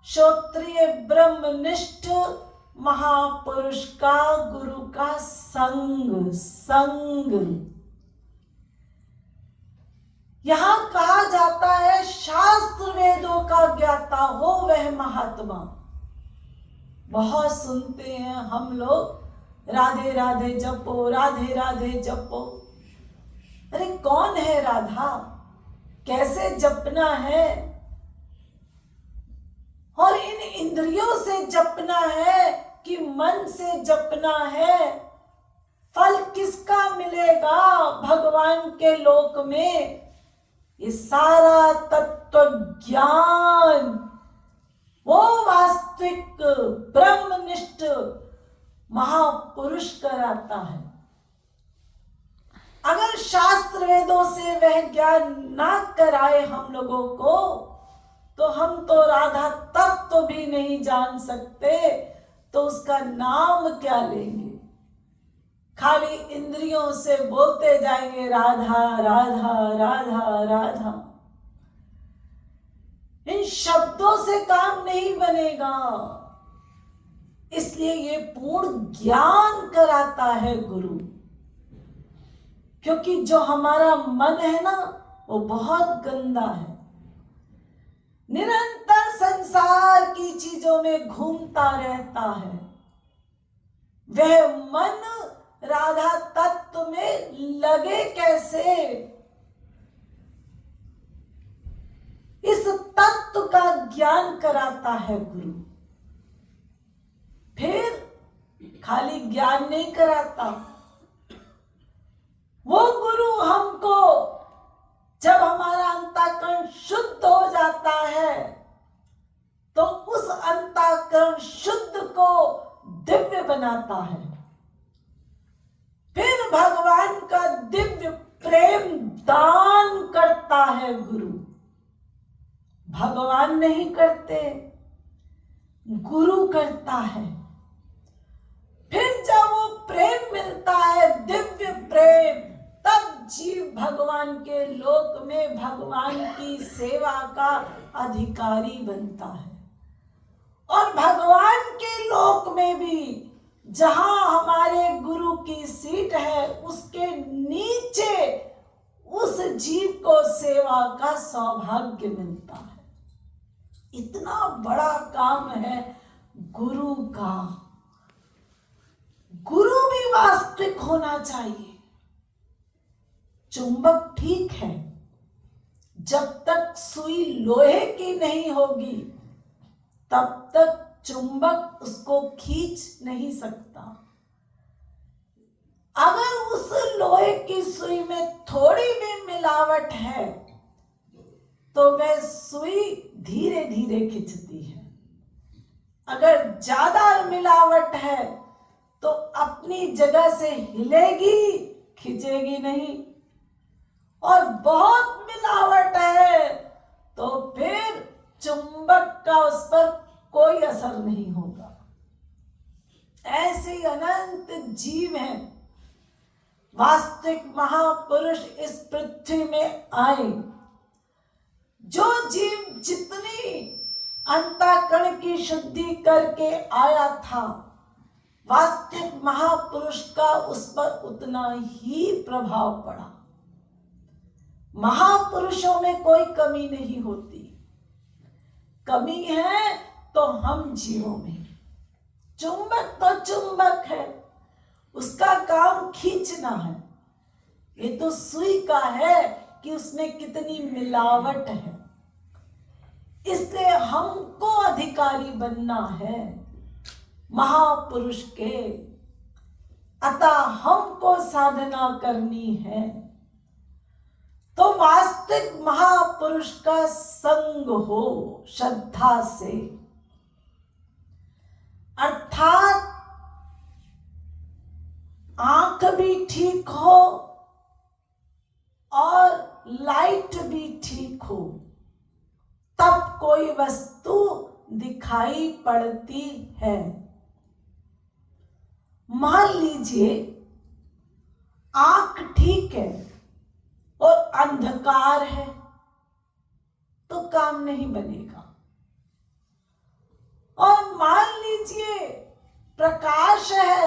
श्रोत्रिय ब्रह्मनिष्ठ महापुरुष का, गुरु का संग। यहां कहा जाता है शास्त्र वेदों का ज्ञाता हो वह महात्मा। बहुत सुनते हैं हम लोग, राधे राधे जपो, राधे राधे जपो। अरे कौन है राधा, कैसे जपना है, और इन इंद्रियों से जपना है कि मन से जपना है? फल किसका मिलेगा भगवान के लोक में? ये सारा तत्व ज्ञान वो वास्तविक ब्रह्मनिष्ठ महापुरुष कराता है। अगर शास्त्र वेदों से वह ज्ञान ना कराए हम लोगों को, तो हम तो राधा तत्व भी नहीं जान सकते, तो उसका नाम क्या लेंगे? खाली इंद्रियों से बोलते जाएंगे राधा राधा राधा राधा। इन शब्दों से काम नहीं बनेगा, इसलिए ये पूर्ण ज्ञान कराता है गुरु। क्योंकि जो हमारा मन है ना, वो बहुत गंदा है, निरंतर संसार की चीजों में घूमता रहता है। वह मन राधा तत्व में लगे कैसे? इस तत्व का ज्ञान कराता है गुरु। फिर खाली ज्ञान नहीं कराता, वो गुरु हमको जब हमारा अंतःकरण शुद्ध हो जाता है, तो उस अंतःकरण शुद्ध को दिव्य बनाता है। फिर भगवान का दिव्य प्रेम दान करता है गुरु। भगवान नहीं करते, गुरु करता है। फिर जब वो प्रेम मिलता है, दिव्य प्रेम, तब जीव भगवान के लोक में भगवान की सेवा का अधिकारी बनता है। और भगवान के लोक में भी जहां हमारे गुरु की सीट है, उसके नीचे उस जीव को सेवा का सौभाग्य मिलता है। इतना बड़ा काम है गुरु का। गुरु भी वास्तविक होना चाहिए। चुंबक ठीक है, जब तक सुई लोहे की नहीं होगी तब तक चुंबक उसको खींच नहीं सकता। अगर उस लोहे की सुई में थोड़ी भी मिलावट है, तो वह सुई धीरे धीरे खींचती है। अगर ज्यादा मिलावट है तो अपनी जगह से हिलेगी, खींचेगी नहीं। और बहुत मिलावट है तो फिर चुंबक का उस पर कोई असर नहीं होगा। ऐसे अनंत जीव हैं। वास्तविक महापुरुष इस पृथ्वी में आए। जो जीव जितनी अंतःकरण की शुद्धि करके आया था, वास्तविक महापुरुष का उस पर उतना ही प्रभाव पड़ा। महापुरुषों में कोई कमी नहीं होती। कमी है तो हम जीवों में। चुंबक तो चुंबक है, उसका काम खींचना है। ये तो सुई का है कि उसमें कितनी मिलावट है। इसलिए हमको अधिकारी बनना है महापुरुष के। अतः हमको साधना करनी है। तो वास्तविक महापुरुष का संग हो श्रद्धा से, अर्थात आंख भी ठीक हो और लाइट भी ठीक हो, तब कोई वस्तु दिखाई पड़ती है। मान लीजिए आंख ठीक है और अंधकार है, तो काम नहीं बनेगा। और मान लीजिए प्रकाश है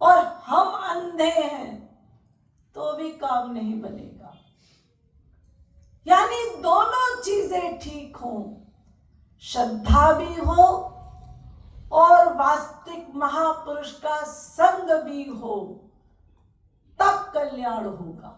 और हम अंधे हैं तो भी काम नहीं बनेगा। यानी दोनों चीजें ठीक हो, श्रद्धा भी हो और वास्तविक महापुरुष का संग भी हो, तब कल्याण होगा।